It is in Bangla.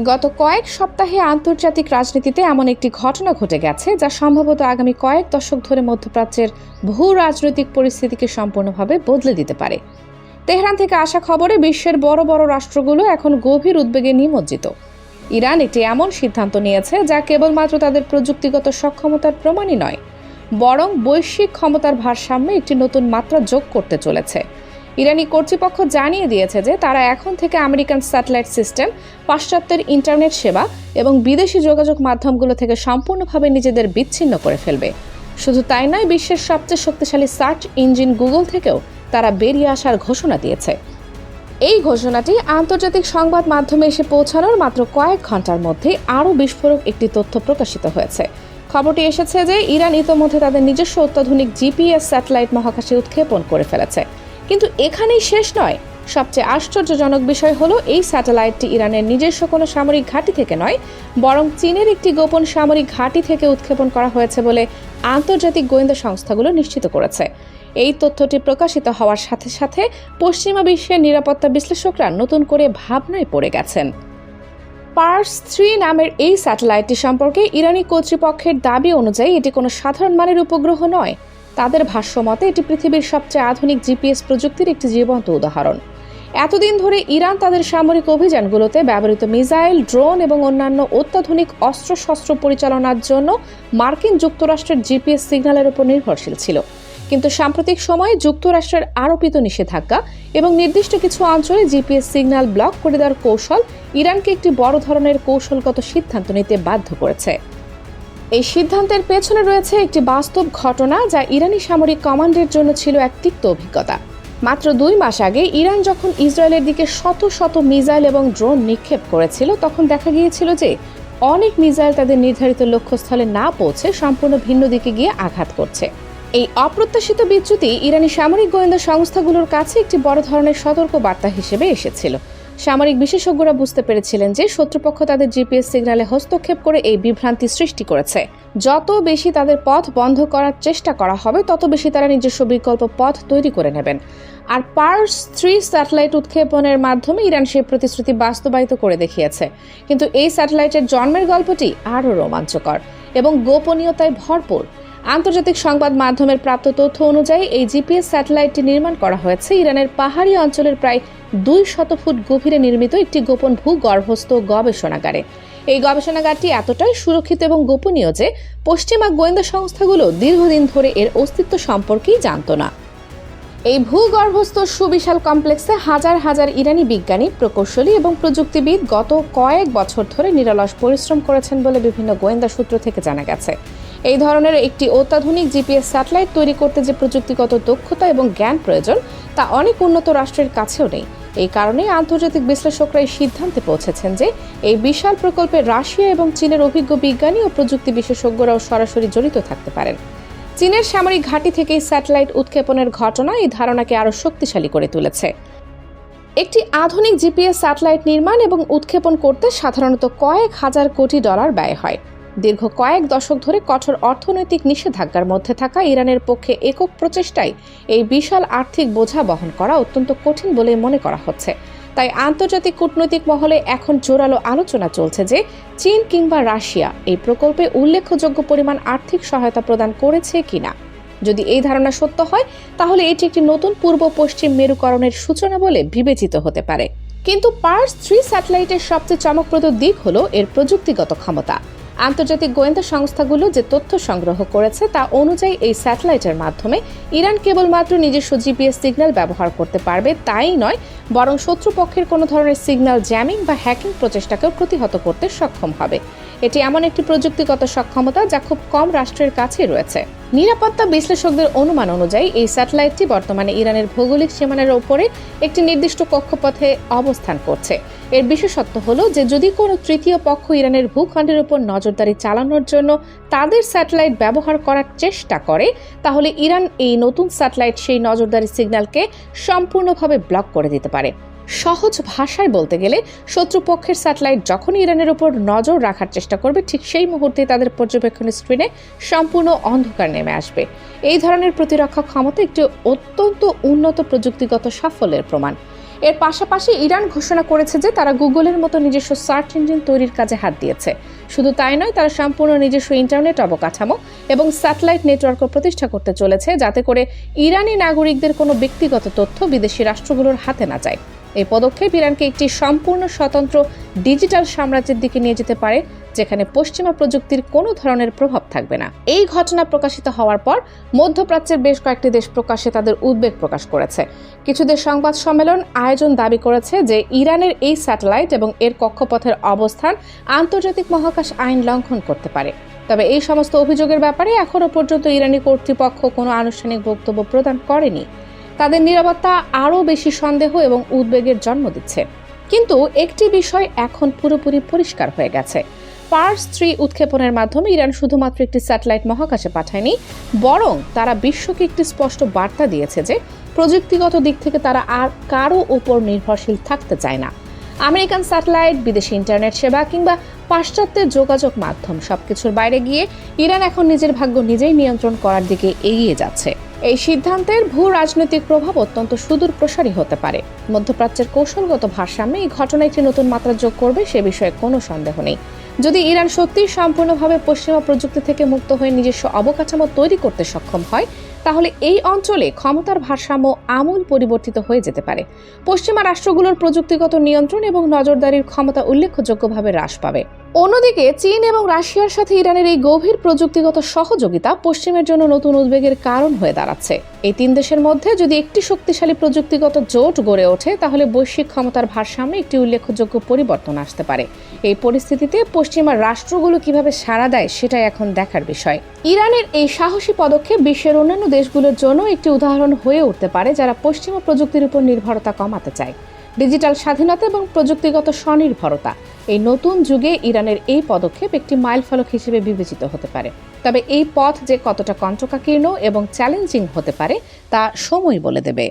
গত কয়েক সপ্তাহে আন্তর্জাতিক রাজনীতিতে এমন একটি ঘটনা ঘটে গেছে যা সম্ভবত আগামী কয়েক দশক ধরে মধ্যপ্রাচ্যের ভূ রাজনৈতিক পরিস্থিতিকে সম্পূর্ণভাবে বদলে দিতে পারে। তেহরান থেকে আসা খবরে বিশ্বের বড় বড় রাষ্ট্রগুলো এখন গভীর উদ্বেগে নিমজ্জিত। ইরান একটি এমন সিদ্ধান্ত নিয়েছে যা কেবলমাত্র তাদের প্রযুক্তিগত সক্ষমতার প্রমাণই নয়, বরং বৈশ্বিক ক্ষমতার ভারসাম্যে একটি নতুন মাত্রা যোগ করতে চলেছে। ইরানি কর্তৃপক্ষ জানিয়ে দিয়েছে যে তারা এখন থেকে আমেরিকান স্যাটেলাইট সিস্টেম, পাশ্চাত্যের ইন্টারনেট সেবা এবং বিদেশি যোগাযোগ মাধ্যমগুলো থেকে সম্পূর্ণভাবে নিজেদের বিচ্ছিন্ন করে ফেলবে। শুধু তাই নয়, বিশ্বের সবচেয়ে শক্তিশালী সার্চ ইঞ্জিন গুগল থেকেও তারা বেরিয়ে আসার ঘোষণা দিয়েছে। এই ঘোষণাটি আন্তর্জাতিক সংবাদ মাধ্যমে এসে পৌঁছানোর মাত্র কয়েক ঘন্টার মধ্যে আরও বিস্ফোরক একটি তথ্য প্রকাশিত হয়েছে। খবরটি এসেছে যে ইরান ইতোমধ্যে তাদের নিজস্ব অত্যাধুনিক জিপিএস স্যাটেলাইট মহাকাশে উৎক্ষেপণ করে ফেলেছে। কিন্তু এখানেই শেষ নয়। সবচেয়ে আশ্চর্যজনক বিষয় হলো এই স্যাটেলাইটটি ইরানের নিজস্ব কোনো সামরিক ঘাঁটি থেকে নয়, বরং চীনের একটি গোপন সামরিক ঘাঁটি থেকে উৎক্ষেপণ করা হয়েছে বলে আন্তর্জাতিক গোয়েন্দা সংস্থাগুলো নিশ্চিত করেছে। এই তথ্যটি প্রকাশিত হওয়ার সাথে সাথে পশ্চিমা বিশ্বের নিরাপত্তা বিশ্লেষকরা নতুন করে ভাবনায় পড়ে গেছেন। পার্স 3 নামের এই স্যাটেলাইটটি সম্পর্কে ইরানি কর্তৃপক্ষের দাবি অনুযায়ী এটি কোনো সাধারণ মানের উপগ্রহ নয়। তাদের ভাষ্য মতে এটি পৃথিবীর সবচেয়ে আধুনিক জিপিএস প্রযুক্তির একটি জীবন্ত উদাহরণ। এতদিন ধরে ইরান তাদের সামরিক অভিযানগুলোতে ব্যবহৃত মিসাইল, ড্রোন এবং অন্যান্য অত্যাধুনিক অস্ত্রশস্ত্র পরিচালনার জন্য মার্কিন যুক্তরাষ্ট্রের জিপিএস সিগন্যালের উপর নির্ভরশীল ছিল। কিন্তু সাম্প্রতিক সময়ে যুক্তরাষ্ট্রের আরোপিত নিষেধাজ্ঞা এবং নির্দিষ্ট কিছু অঞ্চলে জিপিএস সিগন্যাল ব্লক করে দেওয়ার কৌশল ইরানকে একটি বড় ধরনের কৌশলগত সিদ্ধান্ত নিতে বাধ্য করেছে। এই সিদ্ধান্তের পেছনে রয়েছে একটি বাস্তব ঘটনা যা ইরানি সামরিক কমান্ডের জন্য ছিল এক তিক্ত অভিজ্ঞতা। মাত্র 2 মাস আগে ইরান যখন ইসরায়েলের দিকে শত শত মিসাইল এবং ড্রোন নিক্ষেপ করেছিল, তখন দেখা গিয়েছিল যে অনেক মিসাইল তাদের নির্ধারিত লক্ষ্যস্থলে না পৌঁছে সম্পূর্ণ ভিন্ন দিকে গিয়ে আঘাত করছে। এই অপ্রত্যাশিত বিচ্যুতি ইরানি সামরিক গোয়েন্দা সংস্থাগুলোর কাছে একটি বড় ধরনের সতর্ক বার্তা হিসেবে এসেছিল। সামরিক বিশেষজ্ঞরা বুঝতে পেরেছিলেন যে শত্রুপক্ষ তাদের জিপিএস সিগন্যালে হস্তক্ষেপ করে এই বিভ্রান্তি সৃষ্টি করেছে। যত বেশি তাদের পথ বন্ধ করার চেষ্টা করা হবে, তত বেশি তারা নিজস্ব বিকল্প পথ তৈরি করে নেবেন। আর পার্স 3 স্যাটেলাইট উৎক্ষেপণের মাধ্যমে ইরান সেই প্রতিশ্রুতি বাস্তবায়িত করে দেখিয়েছে। কিন্তু এই স্যাটেলাইটের জন্মের গল্পটি আরও রোমাঞ্চকর এবং গোপনীয়তায় ভরপুর। আন্তর্জাতিক সংবাদ মাধ্যমের প্রাপ্ত তথ্য অনুযায়ী এই জিপিএস স্যাটেলাইটটি নির্মাণ করা হয়েছে ইরানের পাহাড়ি অঞ্চলের প্রায় 200 ফুট গভীরে নির্মিত একটি গোপন ভূগর্ভস্থ গবেষণাগারে। এই গবেষণাগারটি এতটাই সুরক্ষিত এবং গোপনীয় যে পশ্চিমা গোয়েন্দা সংস্থাগুলো দীর্ঘদিন ধরে এর অস্তিত্ব সম্পর্কেই জানত না। এই ভূগর্ভস্থ সুবিশাল কমপ্লেক্সে হাজার হাজার ইরানি বিজ্ঞানী, প্রকৌশলী এবং প্রযুক্তিবিদ গত কয়েক বছর ধরে নিরলস পরিশ্রম করেছেন বলে বিভিন্ন গোয়েন্দা সূত্র থেকে জানা গেছে। এই ধরনের একটি অত্যাধুনিক জিপিএস স্যাটেলাইট তৈরি করতে যে প্রযুক্তিগত দক্ষতা এবং জ্ঞান প্রয়োজন, তা অনেক উন্নত রাষ্ট্রের কাছেও নেই। এই কারণে আন্তর্জাতিক বিশ্লেষকরা এই সিদ্ধান্তে পৌঁছেছেন যে এই বিশাল প্রকল্পে রাশিয়া এবং চীনের অভিজ্ঞ বিজ্ঞানী ও প্রযুক্তি বিশেষজ্ঞরাও সরাসরি জড়িত থাকতে পারেন। চীনের সামরিক ঘাঁটি থেকে স্যাটেলাইট উৎক্ষেপণের ঘটনা এই ধারণাকে আরও শক্তিশালী করে তুলেছে। একটি আধুনিক জিপিএস স্যাটেলাইট নির্মাণ এবং উৎক্ষেপণ করতে সাধারণত কয়েক হাজার কোটি ডলার ব্যয় হয়। দীর্ঘ কয়েক দশক ধরে কঠোর অর্থনৈতিক নিষেধাজ্ঞার মধ্যে থাকা ইরানের পক্ষে একক প্রচেষ্টায় এই বিশাল আর্থিক বোঝা বহন করা অত্যন্ত কঠিন বলে মনে করা হচ্ছে। তাই আন্তর্জাতিক কূটনৈতিক মহলে এখন জোরালো আলোচনা চলছে যে চীন কিংবা রাশিয়া এই প্রকল্পে উল্লেখযোগ্য পরিমাণ আর্থিক সহায়তা প্রদান করেছে কিনা। যদি এই ধারণা সত্য হয়, তাহলে এটি একটি নতুন পূর্ব পশ্চিম মেরুকরণের সূচনা বলে বিবেচিত হতে পারে। কিন্তু পার্স 3 স্যাটেলাইটের সবচেয়ে চমকপ্রদ দিক হলো এর প্রযুক্তিগত ক্ষমতা। আন্তর্জাতিক গোয়েন্দা সংস্থাগুলো যে তথ্য সংগ্রহ করেছে তা অনুযায়ী এই স্যাটেলাইটের মাধ্যমে ইরান কেবলমাত্র নিজস্ব জিপিএস সিগন্যাল ব্যবহার করতে পারবে তাই নয়, বরং শত্রুপক্ষের কোনো ধরনের সিগন্যাল জ্যামিং বা হ্যাকিং প্রচেষ্টাকেও প্রতিহত করতে সক্ষম হবে। এটি এমন একটি প্রযুক্তিগত সক্ষমতা যা খুব কম রাষ্ট্রের কাছেই রয়েছে। নিরাপত্তা বিশ্লেষকদের অনুমান অনুযায়ী এই স্যাটেলাইটটি বর্তমানে ইরানের ভৌগোলিক সীমানার উপরে একটি নির্দিষ্ট কক্ষপথে অবস্থান করছে। এর বিশেষত্ব হলো যে যদি কোনো তৃতীয় পক্ষ ইরানের ভূখণ্ডের উপর নজরদারি চালানোর জন্য তাদের স্যাটেলাইট ব্যবহার করার চেষ্টা করে, তাহলে ইরান এই নতুন স্যাটেলাইট সেই নজরদারি সিগন্যালকে সম্পূর্ণভাবে ব্লক করে দিতে পারে। সহজ ভাষায় বলতে গেলে, শত্রুপক্ষের স্যাটেলাইট যখন ইরানের উপর নজর রাখার চেষ্টা করবে, ঠিক সেই মুহূর্তে তাদের পর্যবেক্ষণ স্ক্রিনে সম্পূর্ণ অন্ধকার নেমে আসবে। এই ধরনের প্রতিরক্ষা ক্ষমতা একটি অত্যন্ত উন্নত প্রযুক্তিগত সাফল্যের প্রমাণ। এর পাশাপাশি ইরান ঘোষণা করেছে যে তারা গুগলের মতো নিজস্ব সার্চ ইঞ্জিন তৈরির কাজে হাত দিয়েছে। শুধু তাই নয়, তারা সম্পূর্ণ নিজস্ব ইন্টারনেট অবকাঠামো এবং স্যাটেলাইট নেটওয়ার্কও প্রতিষ্ঠা করতে চলেছে, যাতে করে ইরানি নাগরিকদের কোনো ব্যক্তিগত তথ্য বিদেশি রাষ্ট্রগুলোর হাতে না যায়। এই পদক্ষেপ ইরানকে একটি সম্পূর্ণ স্বতন্ত্র ডিজিটাল সাম্রাজ্যের দিকে নিয়ে যেতে পারে, যেখানে পশ্চিমা প্রযুক্তির কোনো ধরনের প্রভাব থাকবে না। এই ঘটনা প্রকাশিত হওয়ার পর মধ্যপ্রাচ্যের বেশ কয়েকটি দেশ প্রকাশ্যে তাদের উদ্বেগ প্রকাশ করেছে। কিছু দেশ সংবাদ সম্মেলন আয়োজন দাবি করেছে যে ইরানের এই স্যাটেলাইট এবং এর কক্ষপথের অবস্থান আন্তর্জাতিক মহাকাশ আইন লঙ্ঘন করতে পারে। তবে এই সমস্ত অভিযোগের ব্যাপারে এখনও পর্যন্ত ইরানি কর্তৃপক্ষ কোনো আনুষ্ঠানিক বক্তব্য প্রদান করেনি। তাদের নীরবতা আরও বেশি সন্দেহ এবং উদ্বেগের জন্ম দিচ্ছে। কিন্তু একটি বিষয় এখন পুরোপুরি পরিষ্কার হয়ে গেছে। পার্স 3 উৎক্ষেপণের মাধ্যমে ইরান শুধুমাত্র একটি স্যাটেলাইট মহাকাশে পাঠায়নি, বরং তারা বিশ্বকে একটি স্পষ্ট বার্তা দিয়েছে যে প্রযুক্তিগত দিক থেকে তারা আর কারো উপর নির্ভরশীল থাকতে চায় না। আমেরিকান স্যাটেলাইট, বিদেশি ইন্টারনেট সেবা কিংবা পাশ্চাত্যের যোগাযোগ মাধ্যম সবকিছুর বাইরে গিয়ে ইরান এখন নিজের ভাগ্য নিজেই নিয়ন্ত্রণ করার দিকে এগিয়ে যাচ্ছে। এই সিদ্ধান্তের ভূ রাজনৈতিক প্রভাব অত্যন্ত সুদূর প্রসারী হতে পারে। মধ্যপ্রাচ্যের কৌশলগত ভারসাম্যে এই ঘটনা একটি নতুন মাত্রা যোগ করবে, সে বিষয়ে কোনো সন্দেহ নেই। যদি ইরান সত্যিই সম্পূর্ণভাবে পশ্চিমা প্রযুক্তি থেকে মুক্ত হয়ে নিজস্ব অবকাঠামো তৈরি করতে সক্ষম হয়, তাহলে এই অঞ্চলে ক্ষমতার ভারসাম্য আমূল পরিবর্তিত হয়ে যেতে পারে। পশ্চিমা রাষ্ট্রগুলোর প্রযুক্তিগত নিয়ন্ত্রণ এবং নজরদারির ক্ষমতা উল্লেখযোগ্যভাবে হ্রাস পাবে। অন্যদিকে চীন এবং রাশিয়ার সাথে ইরানের এই গভীর প্রযুক্তিগত সহযোগিতা পশ্চিমের জন্য নতুন উদ্বেগের কারণ হয়ে দাঁড়াচ্ছে। এই তিন দেশের মধ্যে যদি একটি শক্তিশালী প্রযুক্তিগত জোট গড়ে ওঠে, তাহলে বৈশ্বিক ক্ষমতার ভারসাম্যে একটি উল্লেখযোগ্য পরিবর্তন আসতে পারে। এই পরিস্থিতিতে পশ্চিমা রাষ্ট্রগুলো কিভাবে সাড়া দেয়, সেটাই এখন দেখার বিষয়। ইরানের এই সাহসী পদক্ষেপ বিশ্বের অন্যান্য দেশগুলোর জন্য একটি উদাহরণ হয়ে উঠতে পারে, যারা পশ্চিমা প্রযুক্তির উপর নির্ভরতা কমাতে চায়। ডিজিটাল স্বাধীনতা এবং প্রযুক্তিগত স্বনির্ভরতা, এই নতুন যুগে ইরানের এই পদক্ষেপ একটি মাইলফলক হিসেবে বিবেচিত হতে পারে। তবে এই পথ যে কতটা কণ্টকাকীর্ণ এবং চ্যালেঞ্জিং হতে পারে তা সময় বলে দেবে।